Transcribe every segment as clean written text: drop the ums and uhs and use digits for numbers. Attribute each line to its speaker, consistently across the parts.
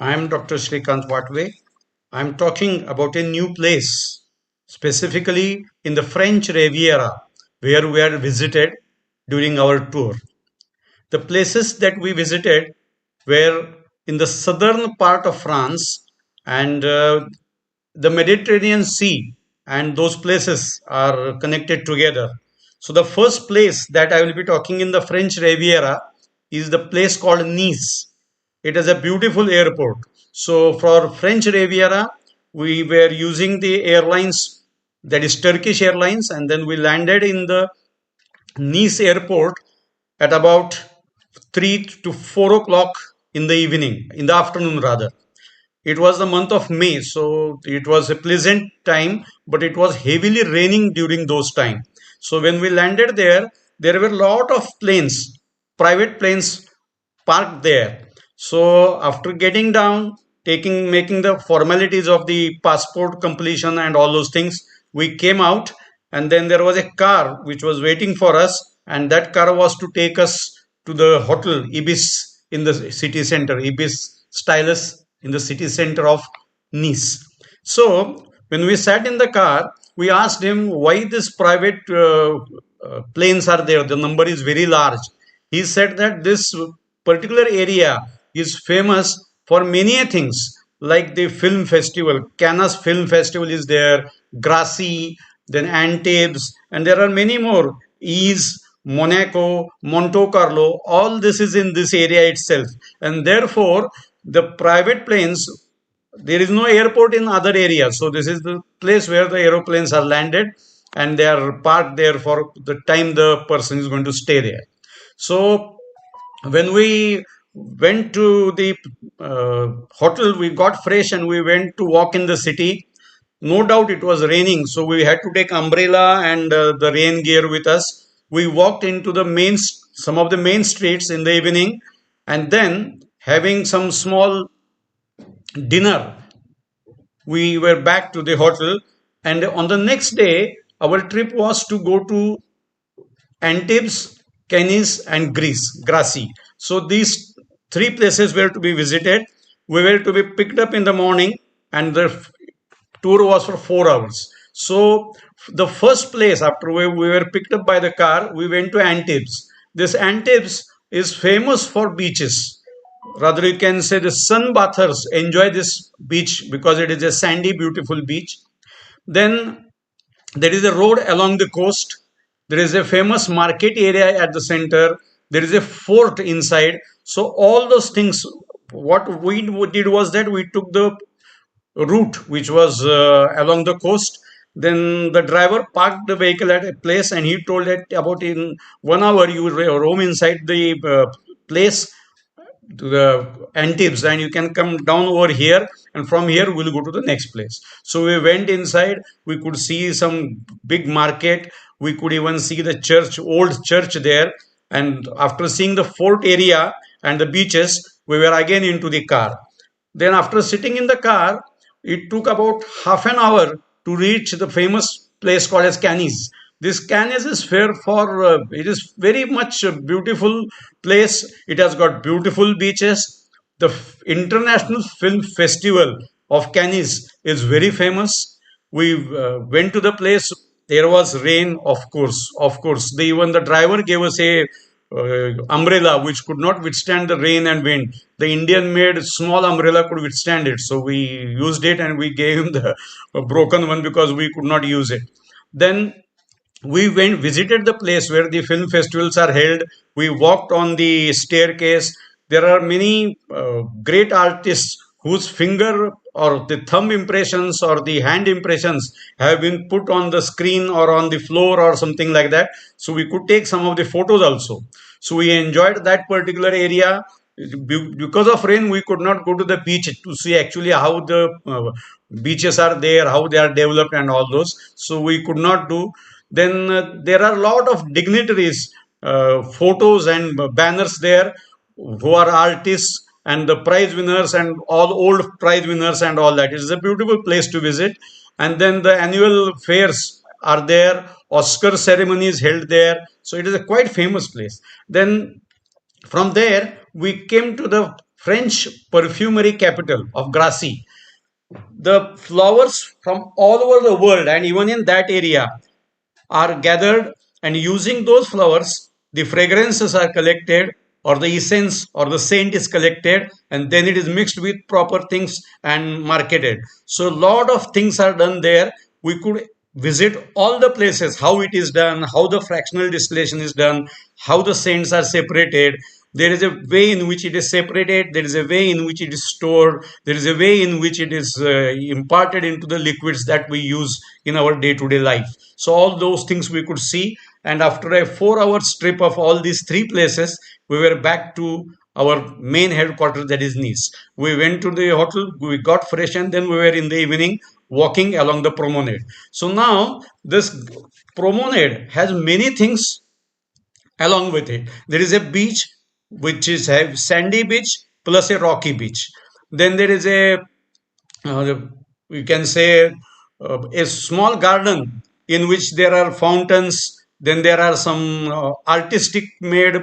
Speaker 1: I am Dr. Shrikant Watve. I am talking about a new place, specifically in the French Riviera, where we are visited during our tour. The places that we visited were in the southern part of France, and the Mediterranean Sea and those places are connected together. So, the first place that I will be talking in the French Riviera is the place called Nice. It is a beautiful airport. So, for French Riviera, we were using the airlines, that is Turkish Airlines, and then we landed in the Nice airport at about 3 to 4 o'clock in the evening, in the afternoon rather. It was the month of May, so it was a pleasant time, but it was heavily raining during those time. So when we landed there were a lot of planes, private planes parked there. So after getting down, making the formalities of the passport completion and all those things, we came out, and then there was a car which was waiting for us, and that car was to take us to the hotel Ibis in the city center, Ibis Stylus in the city center of Nice. So when we sat in the car, we asked him why this private planes are there. The number is very large. He said that this particular area is famous for many things like the film festival. Cannes Film Festival is there, Gracie, then Antibes, and there are many more. Is Monaco, Monte Carlo, all this is in this area itself, and therefore the private planes, there is no airport in other areas, so this is the place where the aeroplanes are landed, and they are parked there for the time the person is going to stay there. So when we went to the hotel, we got fresh and we went to walk in the city. No doubt it was raining, so we had to take umbrella and the rain gear with us. We walked into the some of the main streets in the evening, and then having some small dinner, we were back to the hotel. And on the next day, our trip was to go to Antibes, Canis, and Gracie. So these three places were to be visited. We were to be picked up in the morning, and the tour was for 4 hours. So the first place after we were picked up by the car, we went to Antibes. This Antibes is famous for beaches. Rather, you can say the sunbathers enjoy this beach because it is a sandy, beautiful beach. Then there is a road along the coast. There is a famous market area at the center. There is a fort inside. So all those things, what we did was that we took the route which was along the coast. Then the driver parked the vehicle at a place, and he told that about in 1 hour you roam inside the place to the Antibes, and you can come down over here, and from here we'll go to the next place. So we went inside. We could see some big market. We could even see the church, old church there. And after seeing the fort area and the beaches, we were again into the car. Then after sitting in the car, it took about half an hour to reach the famous place called as Canis. This Canis is fair for it is very much a beautiful place. It has got beautiful beaches. The International Film Festival of Canis is very famous. We went to the place. There was rain, of course. Of course, even the driver gave us a umbrella which could not withstand the rain and wind. The Indian made small umbrella could withstand it, so we used it, and we gave him the broken one because we could not use it. Then we went visited the place where the film festivals are held. We walked on the staircase. There are many great artists whose finger or the thumb impressions or the hand impressions have been put on the screen or on the floor or something like that, so we could take some of the photos also. So we enjoyed that particular area. Because of rain, we could not go to the beach to see actually how the beaches are there, how they are developed, and all those. So we could not do. Then there are a lot of dignitaries, photos and banners there, who are artists and the prize winners and all old prize winners and all that. It is a beautiful place to visit. And then the annual fairs are there. Oscar ceremonies held there. So it is a quite famous place. Then from there, we came to the French perfumery capital of Grasse. The flowers from all over the world and even in that area are gathered, and using those flowers the fragrances are collected, or the essence or the scent is collected, and then it is mixed with proper things and marketed. So a lot of things are done there. We could visit all the places, how it is done, how the fractional distillation is done, how the scents are separated. There is a way in which it is separated, there is a way in which it is stored, there is a way in which it is imparted into the liquids that we use in our day to day life. So all those things we could see, and after a 4 hour trip of all these three places, we were back to our main headquarters, that is Nice. We went to the hotel, we got fresh, and then we were in the evening walking along the promenade. So now this promenade has many things along with it. There is a beach which is have sandy beach plus a rocky beach. Then there is a uh, we can say a small garden in which there are fountains. Then there are some artistic made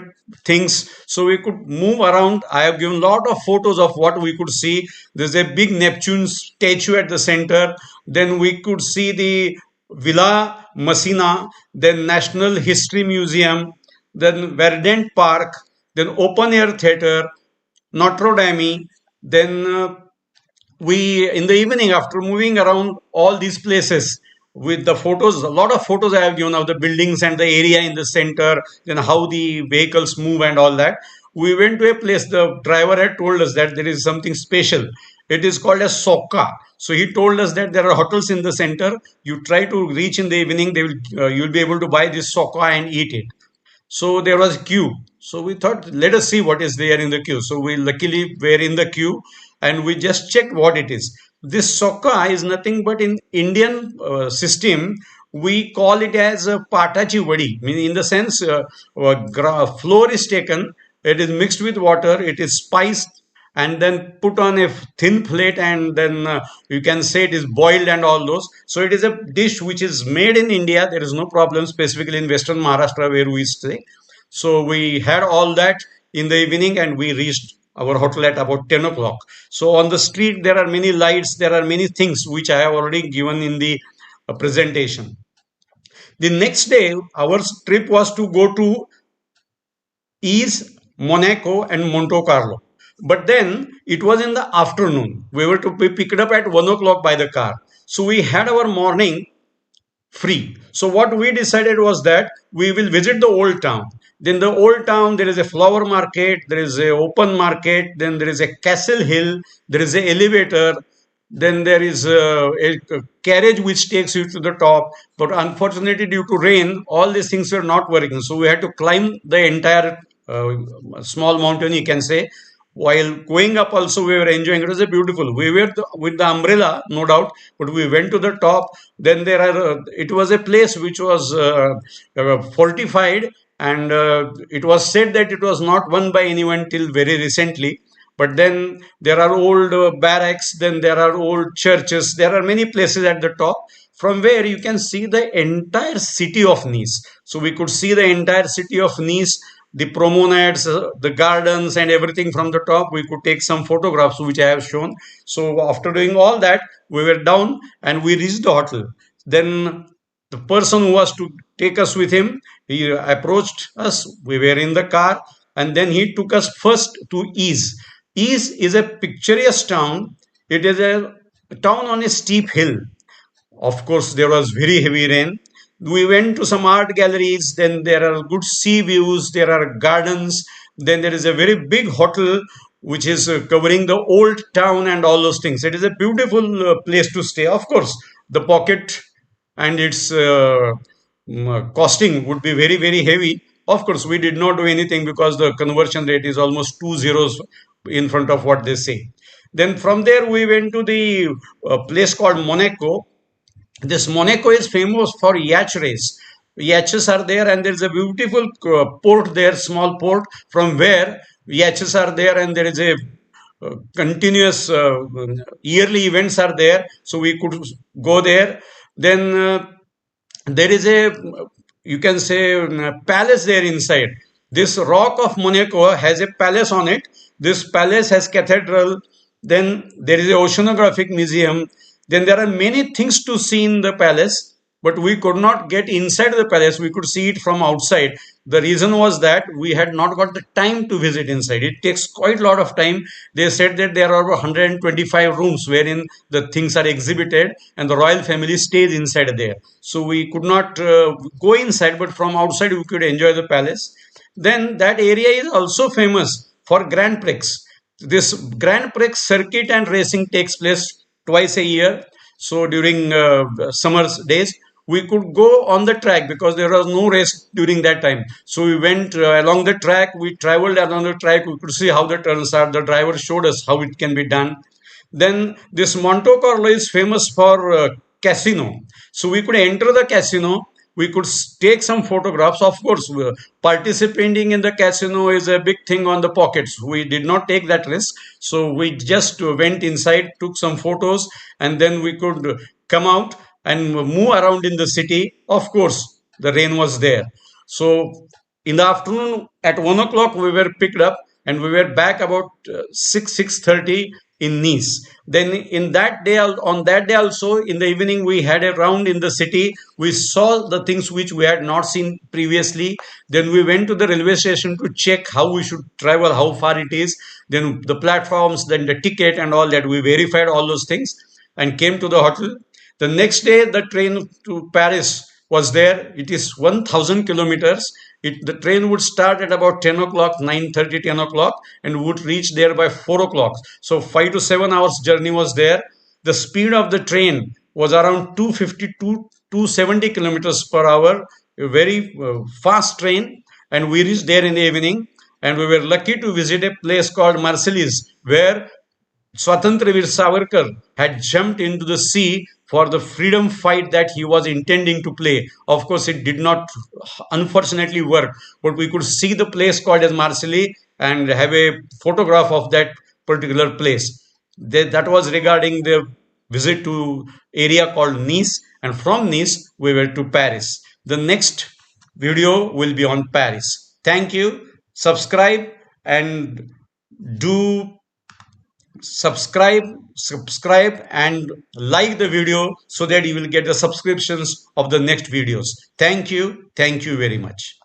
Speaker 1: things, so we could move around. I have given a lot of photos of what we could see. There's a big Neptune statue at the center. Then we could see the Villa Messina, then National History Museum, then Verdant Park, then open air theater, Notre Dame. Then we in the evening, after moving around all these places with the photos, a lot of photos I have given of the buildings and the area in the center, then how the vehicles move and all that. We went to a place, the driver had told us that there is something special. It is called a soka. So he told us that there are hotels in the center. You try to reach in the evening, they will you'll be able to buy this soka and eat it. So there was a queue. So we thought, let us see what is there in the queue. So we luckily were in the queue, and we just checked what it is. This sokka is nothing but in Indian system, we call it as a patachi vadi. Meaning in the sense, flour is taken, it is mixed with water, it is spiced, and then put on a thin plate, and then you can say it is boiled and all those. So it is a dish which is made in India. There is no problem, specifically in Western Maharashtra where we stay. So we had all that in the evening, and we reached our hotel at about 10 o'clock. So on the street there are many lights, there are many things which I have already given in the presentation. The next day our trip was to go to is Monaco and Monte Carlo. But then it was in the afternoon. We were to be picked up at 1 o'clock by the car. So we had our morning free. So what we decided was that we will visit the old town. Then the old town, there is a flower market, there is a open market, then there is a castle hill, there is a elevator, then there is a carriage which takes you to the top. But unfortunately, due to rain, all these things were not working. So we had to climb the entire small mountain, you can say. While going up, also we were enjoying. It was a beautiful. We were with the umbrella, no doubt, but we went to the top. Then there are. It was a place which was fortified, and it was said that it was not won by anyone till very recently. But then there are old barracks, then there are old churches, there are many places at the top from where you can see the entire city of Nice. So we could see the entire city of Nice, the promenades, the gardens, and everything from the top. We could take some photographs, which I have shown. So after doing all that, we were down and we reached the hotel. Then the person who was to take us with him, he approached us. We were in the car, and then he took us first to Ease. Ease is a picturesque town. It is a town on a steep hill. Of course, there was very heavy rain. We went to some art galleries, then there are good sea views, there are gardens, then there is a very big hotel which is covering the old town and all those things. It is a beautiful place to stay. Of course, the pocket and its costing would be very, very heavy. Of course, we did not do anything because the conversion rate is almost two zeros in front of what they say. Then from there, we went to the place called Monaco. This Monaco is famous for yacht race. Yachts are there, and there is a beautiful port there, small port, from where yachts are there, and there is a continuous yearly events are there. So we could go there. Then there is a, you can say, palace there inside. This rock of Monaco has a palace on it, This palace has cathedral. Then there is a oceanographic museum. Then there are many things to see in the palace, but we could not get inside the palace. We could see it from outside. The reason was that we had not got the time to visit inside. It takes quite a lot of time. They said that there are over 125 rooms wherein the things are exhibited, and the royal family stays inside there. So we could not go inside, but from outside we could enjoy the palace. Then that area is also famous for Grand Prix. This Grand Prix circuit and racing takes place twice a year. So during summer days, we could go on the track because there was no race during that time. So we went along the track, we traveled along the track, we could see how the turns are. The driver showed us how it can be done. Then this Monte Carlo is famous for casino. So we could enter the casino. We could take some photographs. Of course, participating in the casino is a big thing on the pockets. We did not take that risk. So we just went inside, took some photos, and then we could come out and move around in the city. Of course, the rain was there. So in the afternoon at 1 o'clock we were picked up and we were back about 6:30 in Nice. Then in that day, on that day also, in the evening we had a round in the city. We saw the things which we had not seen previously. Then we went to the railway station to check how we should travel, how far it is. Then the platforms, then the ticket and all that. We verified all those things and came to the hotel. The next day, the train to Paris was there. It is 1,000 kilometers. The train would start at about 10 o'clock, 9:30, 10 o'clock, and would reach there by 4 o'clock. So 5 to 7 hours journey was there. The speed of the train was around 252, 270 kilometers per hour, a very fast train. And we reached there in the evening. And we were lucky to visit a place called Marseilles, where Swatantra Veer Savarkar had jumped into the sea for the freedom fight that he was intending to play. Of course, it did not unfortunately work, but we could see the place called as Marseille and have a photograph of that particular place. That was regarding the visit to area called Nice, and from Nice we were to Paris. The next video will be on Paris. Thank you. Subscribe and do subscribe and like the video so that you will get the subscriptions of the next videos. Thank you very much.